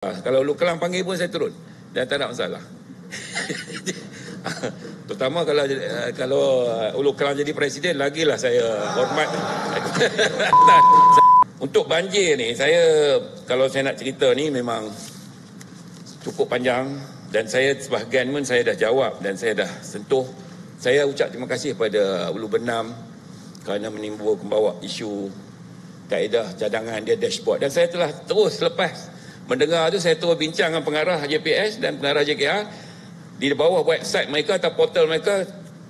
Kalau Ulu Kelang panggil pun saya turun dan tak ada masalah. Terutama kalau Ulu Kelang jadi presiden, lagilah saya hormat. Untuk banjir ni, kalau saya nak cerita ni memang cukup panjang dan saya sebahagian pun saya dah jawab dan saya dah sentuh. Saya ucap terima kasih pada Ulu Benam kerana membawa isu kaedah cadangan dia dashboard, dan saya telah terus lepas mendengar tu, saya terus bincang dengan pengarah JPS dan pengarah JKR di bawah website mereka atau portal mereka,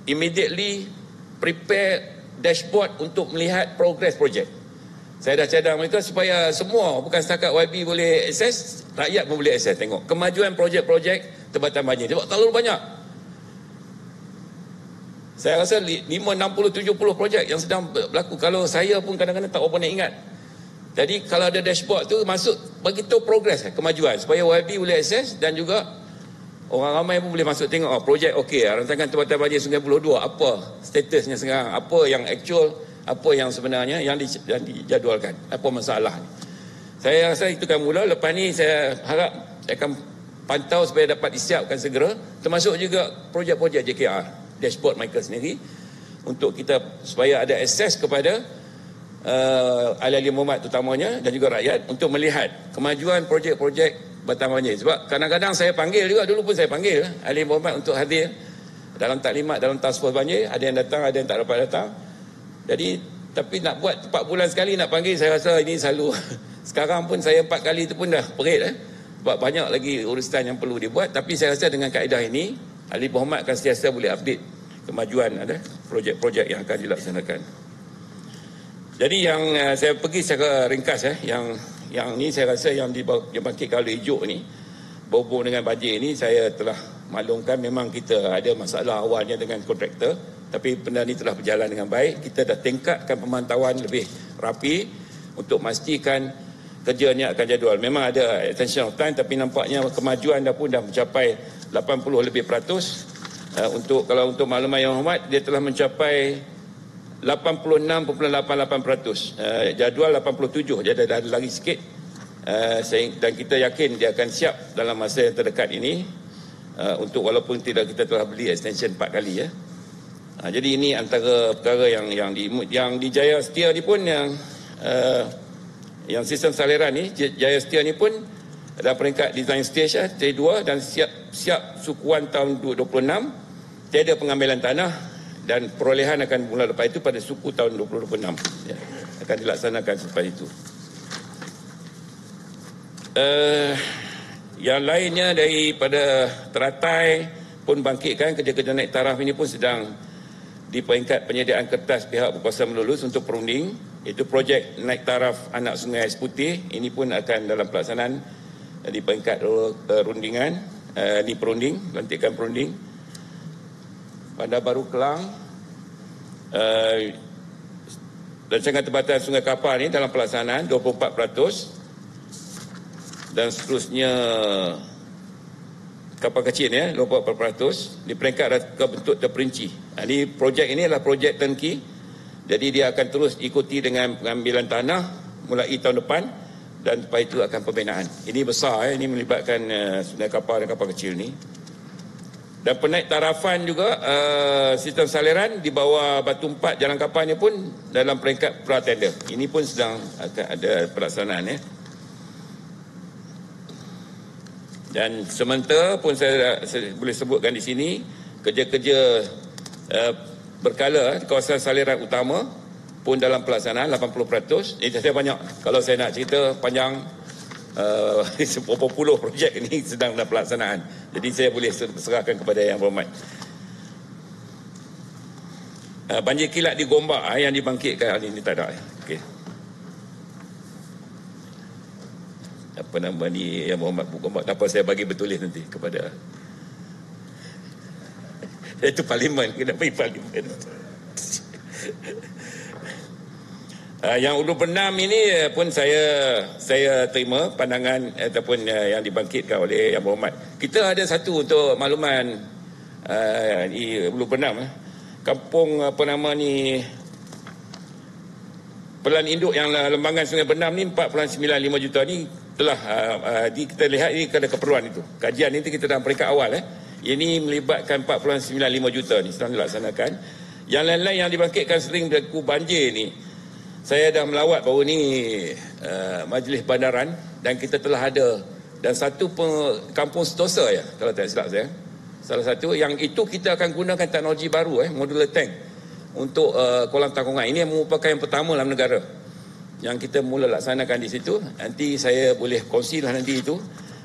immediately prepare dashboard untuk melihat progress projek. Saya dah cadang mereka supaya semua, bukan setakat YB boleh akses, rakyat pun boleh akses, tengok kemajuan projek-projek tempatan banjir. Sebab terlalu banyak. Saya rasa 50, 60, 70 projek yang sedang berlaku. Kalau saya pun kadang-kadang tak apa nak ingat. Jadi kalau ada dashboard tu masuk, begitu progres kemajuan supaya YB boleh akses dan juga orang ramai pun boleh masuk tengok projek okey, rancangan tempatan banjir Sungai Buloh 2 apa statusnya sekarang, apa yang actual, apa yang sebenarnya yang dijadualkan, apa masalah ni. Saya rasa itu kan mula. Lepas ni saya harap saya akan pantau supaya dapat disiapkan segera, termasuk juga projek-projek JKR, dashboard mereka sendiri, untuk kita supaya ada akses kepada ahli-ahli Muhammad terutamanya dan juga rakyat untuk melihat kemajuan projek-projek Batang Banjir. Sebab kadang-kadang saya panggil juga, dulu pun saya panggil ahli Muhammad untuk hadir dalam taklimat, dalam task force banjir. Ada yang datang, ada yang tak dapat datang. Jadi tapi nak buat 4 bulan sekali nak panggil, saya rasa ini selalu. Sekarang pun saya 4 kali itu pun dah perit sebab banyak lagi urusan yang perlu dibuat. Tapi saya rasa dengan kaedah ini ahli Muhammad akan sentiasa boleh update kemajuan ada projek-projek yang akan dilaksanakan. Jadi yang saya pergi secara ringkas yang ni saya rasa yang dibangkitkan oleh Ijuk ni berhubung dengan banjir ni, saya telah maklumkan memang kita ada masalah awalnya dengan kontraktor, tapi benda ni telah berjalan dengan baik. Kita dah tingkatkan pemantauan lebih rapi untuk memastikan kerja ni akan jadual. Memang ada extension of time, tapi nampaknya kemajuan dah mencapai 80 lebih peratus. Kalau untuk makluman yang hormat, dia telah mencapai 86.88%. Jadual 87, dia ada lagi sikit. Dan kita yakin dia akan siap dalam masa yang terdekat ini, untuk walaupun tidak, kita telah beli extension 4 kali ya. Jadi ini antara perkara yang di Jaya Setia ni pun, yang sistem saliran ni, Jaya Setia ni pun ada peringkat design stage stage 2 dan siap sukuan tahun 2026. Tiada pengambilan tanah dan perolehan akan mula lepas itu pada suku tahun 2026 ya, akan dilaksanakan selepas itu. Yang lainnya daripada teratai pun bangkitkan, kerja-kerja naik taraf ini pun sedang di peringkat penyediaan kertas pihak berkuasa melulus untuk perunding. Itu projek naik taraf anak Sungai Ais Putih, ini pun akan dalam pelaksanaan di peringkat rundingan, di perunding, lantikan perunding. Bandar Baru Kelang, rancangan tempatan Sungai Kapar ni dalam pelaksanaan 24%, dan seterusnya kapal kecil ya 24% di peringkat bentuk terperinci. Ini projek ini adalah projek turnkey, jadi dia akan terus ikuti dengan pengambilan tanah mulai tahun depan, dan lepas itu akan pembinaan. Ini besar ini melibatkan Sungai Kapar dan kapal kecil ni. Dan penaik tarafan juga, sistem saliran di bawah Batu Empat Jalan Kapal ni pun dalam peringkat pra-tender. Ini pun sedang akan ada pelaksanaan ya. Dan sementara pun saya boleh sebutkan di sini, kerja-kerja berkala di kawasan saliran utama pun dalam pelaksanaan 80%. Ini saya banyak, kalau saya nak cerita panjang, berapa puluh projek ini sedang dalam pelaksanaan. Jadi saya boleh serahkan kepada yang berhormat. Banjir kilat di Gombak yang dibangkitkan ini tak ada. Okey. Apa nama ni yang berhormat Gombak, tak apa, saya bagi bertulis nanti kepada itu parlimen, kena pergi parlimen. Yang Ulu Benam ini pun saya terima pandangan ataupun yang dibangkitkan oleh Yang Berhormat. Kita ada satu untuk makluman di Ulu Benam, kampung Pelan induk yang lembangan Sungai Benam ni 4.95 juta ni telah kita lihat ini ada keperluan itu. Kajian ini kita dalam peringkat awal. Ini melibatkan 4.95 juta ni sedang dilaksanakan. Yang lain-lain yang dibangkitkan sering berlaku banjir ni, saya dah melawat baru ni Majlis Bandaran dan kita telah ada, dan satu kampung Sentosa ya, kalau tak silap saya. Salah satu yang itu kita akan gunakan teknologi baru modular tank untuk kolam tanggungan. Ini yang merupakan yang pertama dalam negara yang kita mula laksanakan di situ. Nanti saya boleh kongsilah nanti itu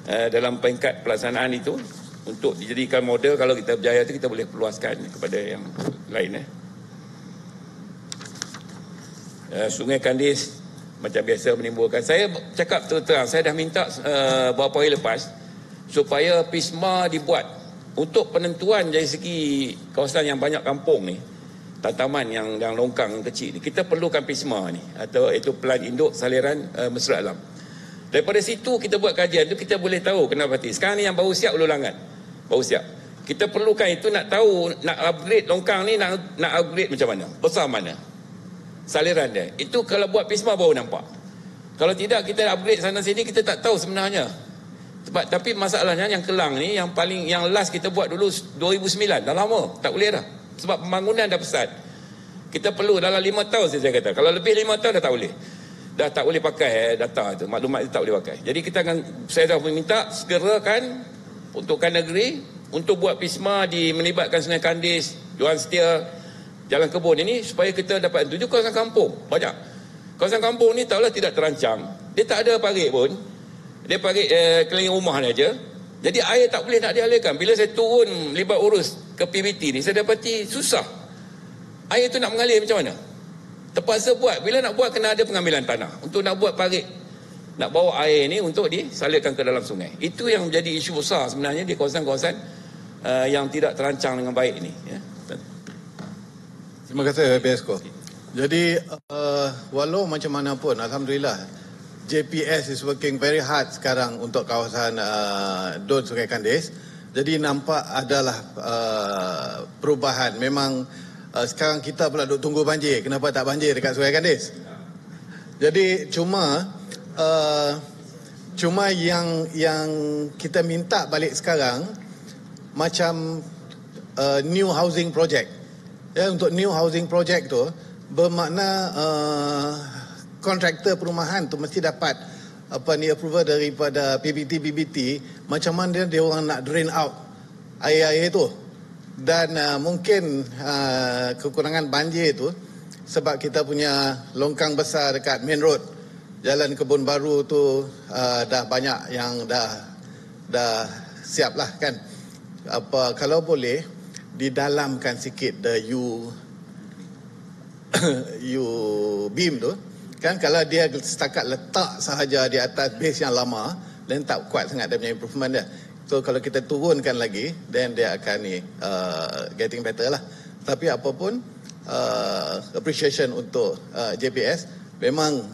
dalam peringkat pelaksanaan itu untuk dijadikan model. Kalau kita berjaya itu kita boleh perluaskan kepada yang lain. Sungai Kandis macam biasa menimbulkan. Saya cakap terang, saya dah minta beberapa hari lepas supaya PISMA dibuat untuk penentuan dari segi kawasan yang banyak kampung ni, tataman yang longkang kecil ni. Kita perlukan PISMA ni, atau itu Pelan Induk Saliran Mesra Alam. Daripada situ kita buat kajian tu, kita boleh tahu kenapa mati. Sekarang ni yang baru siap Ulu Langat, baru siap. Kita perlukan itu, nak tahu nak upgrade longkang ni, nak upgrade macam mana, besar mana saliran dia. Itu kalau buat PISMA baru nampak. Kalau tidak kita upgrade sana sini, kita tak tahu sebenarnya. Sebab tapi masalahnya yang Kelang ni yang last kita buat dulu 2009, dah lama, tak boleh dah. Sebab pembangunan dah pesat. Kita perlu dalam 5 tahun saya kata. Kalau lebih 5 tahun dah tak boleh. Dah tak boleh pakai data itu, maklumat itu tak boleh pakai. Jadi kita akan, saya dah minta segerakan untukkan negeri untuk buat PISMA melibatkan Sungai Kandis, Johan Setia, Jalan Kebun ini, supaya kita dapat tuju kawasan kampung. Banyak kawasan kampung ni tahulah tidak terancam. Dia tak ada parit pun. Dia parit keliling rumah ni aja. Jadi air tak boleh nak dialirkan. Bila saya turun libat urus ke PBT ni, saya dapati susah. Air tu nak mengalir macam mana? Terpaksa buat. Bila nak buat, kena ada pengambilan tanah. Untuk nak buat parit, nak bawa air ni untuk disalirkan ke dalam sungai. Itu yang menjadi isu besar sebenarnya di kawasan-kawasan yang tidak terancang dengan baik ni. Ya. Terima kasih PSCO. Jadi walau macam mana pun, Alhamdulillah JPS is working very hard sekarang untuk kawasan Dun Sungai Kandis. Jadi nampak adalah perubahan. Memang sekarang kita pula duk tunggu banjir. Kenapa tak banjir dekat Sungai Kandis? Jadi cuma yang kita minta balik sekarang macam new housing project. Ya, untuk new housing project tu bermakna kontraktor perumahan tu mesti dapat approval daripada PBT macam mana dia orang nak drain out air-air tu. Dan mungkin kekurangan banjir tu sebab kita punya longkang besar dekat main road, Jalan Kebun Baru tu dah banyak yang dah siap lah kan. Kalau boleh didalamkan sikit the beam tu kan, kalau dia setakat letak sahaja di atas base yang lama, then tak kuat sangat dia punya improvement dia. So kalau kita turunkan lagi, then dia akan getting better lah. Tapi apapun appreciation untuk JPS. Memang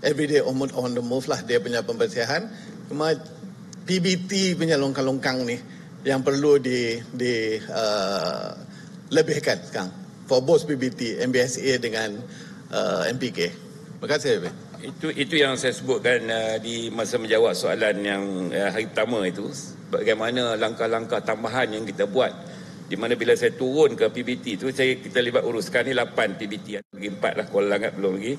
everyday on the move lah dia punya pembersihan. Cuma PBT punya longkang-longkang ni yang perlu lebihkan sekarang for both PBT, MBSA dengan MPK. Terima kasih. Itu yang saya sebutkan di masa menjawab soalan yang hari pertama itu, bagaimana langkah-langkah tambahan yang kita buat, di mana bila saya turun ke PBT itu, kita libat uruskan ni 8 PBT, lagi 4 lah, Kuala Langat belum lagi,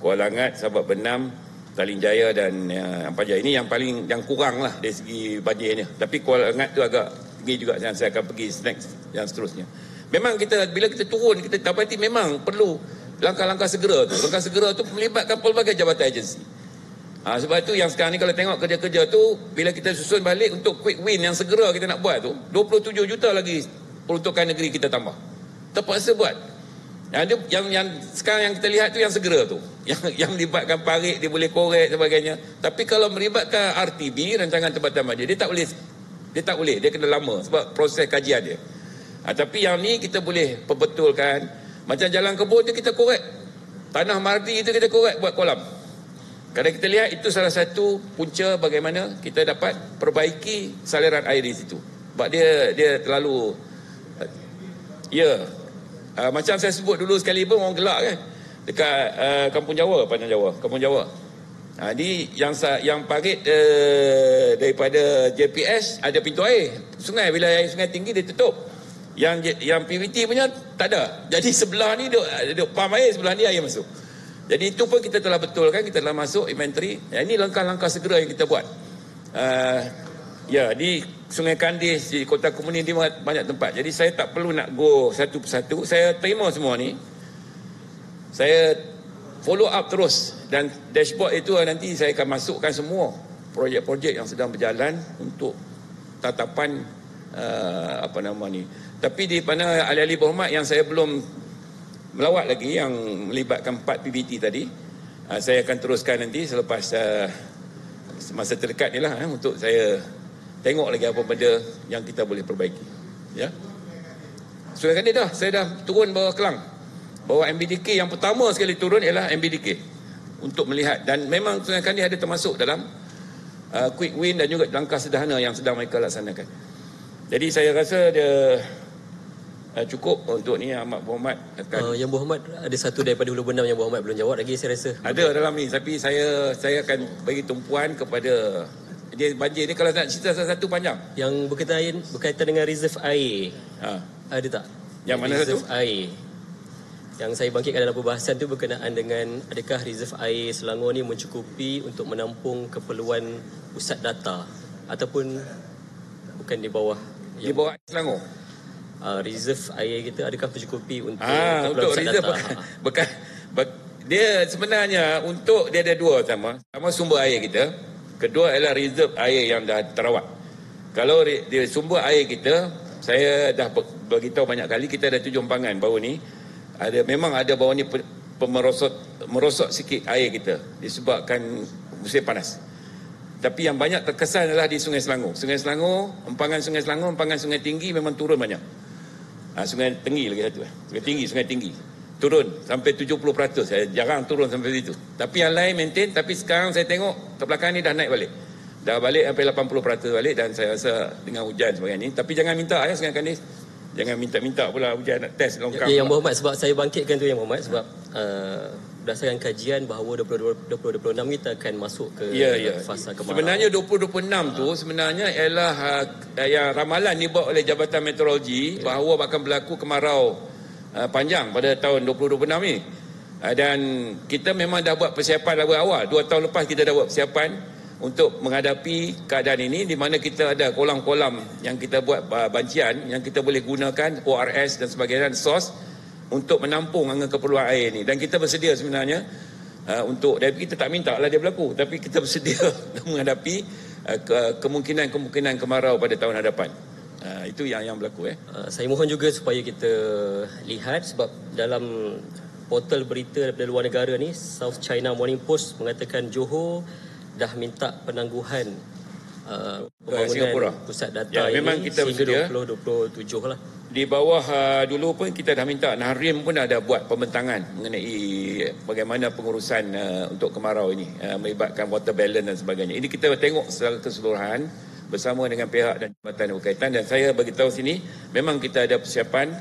Kuala Langat, Sabak Benam, Taling Jaya dan Ampajai. Ini yang kurang lah dari segi banjirnya. Tapi Kuala Langat tu agak pergi juga, yang saya akan pergi next yang seterusnya. Memang bila kita turun, kita dapati memang perlu langkah-langkah segera tu. Langkah segera tu melibatkan pelbagai jabatan agensi. Sebab itu yang sekarang ni kalau tengok kerja-kerja tu, bila kita susun balik untuk quick win yang segera kita nak buat tu, 27 juta lagi peruntukan negeri kita tambah. Terpaksa buat. Yang sekarang yang kita lihat tu yang segera tu, yang melibatkan parit, dia boleh korek sebagainya. Tapi kalau melibatkan RTB, rancangan tempatan banjir, dia tak boleh, dia kena lama sebab proses kajian dia. Tapi yang ni kita boleh perbetulkan. Macam Jalan Kebun tu kita korek, tanah mardi itu kita korek buat kolam. Kadang kita lihat itu salah satu punca bagaimana kita dapat perbaiki saliran air di situ. Sebab dia terlalu macam saya sebut dulu sekali pun orang gelak kan, dekat Kampung Jawa, Padang Jawa, Kampung Jawa. Yang parit daripada JPS ada pintu air sungai, bila air sungai tinggi dia tutup. Yang PVT punya tak ada. Jadi sebelah ni duk pam air, sebelah ni air masuk. Jadi itu pun kita telah betulkan, kita telah masuk inventory. Ini langkah-langkah segera yang kita buat. Di Sungai Kandis, di Kota Kemuning, di banyak tempat. Jadi saya tak perlu nak go satu persatu. Saya terima semua ni. Saya follow up terus, dan dashboard itu nanti saya akan masukkan semua projek-projek yang sedang berjalan untuk tatapan Tapi di mana ahli-ahli berhormat yang saya belum melawat lagi, yang melibatkan 4 PBT tadi, saya akan teruskan nanti selepas masa terdekat ni lah, untuk saya tengok lagi apa benda yang kita boleh perbaiki. Ya. Sungai Kandis saya dah turun bawah Kelang. Bahawa MBDK yang pertama sekali turun ialah MBDK untuk melihat, dan memang Sungai Kandis ada termasuk dalam quick win dan juga langkah sederhana yang sedang mereka laksanakan. Jadi saya rasa dia cukup untuk ni. Amat Berhormat akan Yang Berhormat ada satu daripada Hulu Benam yang Berhormat belum jawab lagi, saya rasa. Ada dalam ni, tapi saya akan bagi tumpuan kepada dia banjir ni. Kalau nak cerita satu panjang. Yang berkaitan dengan reserve air. Ada tak? Yang mana reserve satu? Air. Yang saya bangkitkan dalam perbahasan tu berkenaan dengan adakah reserve air Selangor ni mencukupi untuk menampung keperluan pusat data ataupun bukan di bawah Selangor. Reserve air kita adakah mencukupi untuk untuk pusat reserve data? Dia sebenarnya untuk dia ada dua. Sama sumber air kita, kedua adalah reserve air yang dah terawat. Kalau dia sumber air kita, saya dah beritahu banyak kali, kita ada 7 empangan baru ni. Memang ada bawah ni merosot sikit air kita disebabkan musim panas. Tapi yang banyak terkesan adalah di Sungai Selangor. Sungai Selangor, empangan Sungai Tinggi memang turun banyak. Sungai Tinggi lagi satu. Sungai Tinggi. Turun sampai 70%. Saya jarang turun sampai situ. Tapi yang lain maintain, tapi sekarang saya tengok ke belakang ni dah naik balik. Dah balik sampai 80% balik, dan saya rasa dengan hujan sebagainya ni. Tapi jangan minta Sungai Kandis. Jangan minta pula hujan nak test longkang. Yang Berhormat, sebab saya bangkitkan tu Yang Berhormat sebab berdasarkan kajian bahawa 2026 kita akan masuk ke fasa kemarau. Sebenarnya 2026 tu sebenarnya ialah yang ramalan dibuat oleh Jabatan Meteorologi bahawa akan berlaku kemarau panjang pada tahun 2026 ni. Dan kita memang dah buat persiapan dari awal. 2 tahun lepas kita dah buat persiapan untuk menghadapi keadaan ini, di mana kita ada kolam-kolam yang kita buat bancian yang kita boleh gunakan ORS dan sebagainya, SOS, untuk menampung keperluan air ini. Dan kita bersedia sebenarnya dan kita tak minta lah dia berlaku, tapi kita bersedia menghadapi kemungkinan kemarau pada tahun hadapan. Itu yang berlaku. Saya mohon juga supaya kita lihat, sebab dalam portal berita daripada luar negara ni, South China Morning Post mengatakan Johor dah minta penangguhan pembangunan pusat data ini memang kita sehingga 2027 lah. Di bawah dulu pun kita dah minta, Nahrim pun ada buat pembentangan mengenai bagaimana pengurusan untuk kemarau ini, melibatkan water balance dan sebagainya. Ini kita tengok secara keseluruhan bersama dengan pihak dan jabatan berkaitan, dan saya bagi tahu sini memang kita ada persiapan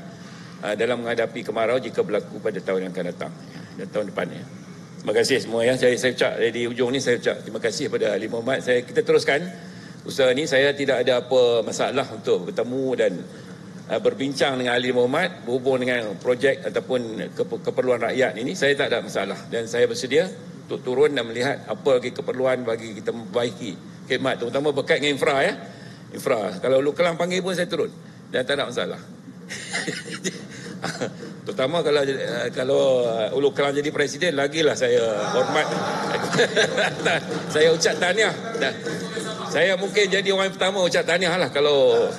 dalam menghadapi kemarau jika berlaku pada tahun yang akan datang dan tahun depannya. Terima kasih semua ya. Saya ucap di hujung ni, saya ucap terima kasih kepada Ahli Berhormat. Kita teruskan usaha ni. Saya tidak ada apa masalah untuk bertemu dan berbincang dengan Ahli Berhormat berhubung dengan projek ataupun keperluan rakyat ini. Saya tak ada masalah, dan saya bersedia untuk turun dan melihat apa lagi keperluan bagi kita memperbaiki khidmat, terutama berkait dengan infra. Kalau Hulu Kelang panggil pun saya turun dan tak ada masalah. Terutama kalau Hulu Kelang jadi presiden, lagilah saya hormat. Saya ucap tahniah. Saya mungkin jadi orang pertama ucap tahniah lah kalau.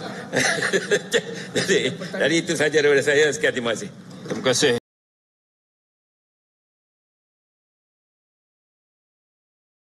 Jadi itu saja daripada saya. Sekian, terima kasih. Terima kasih.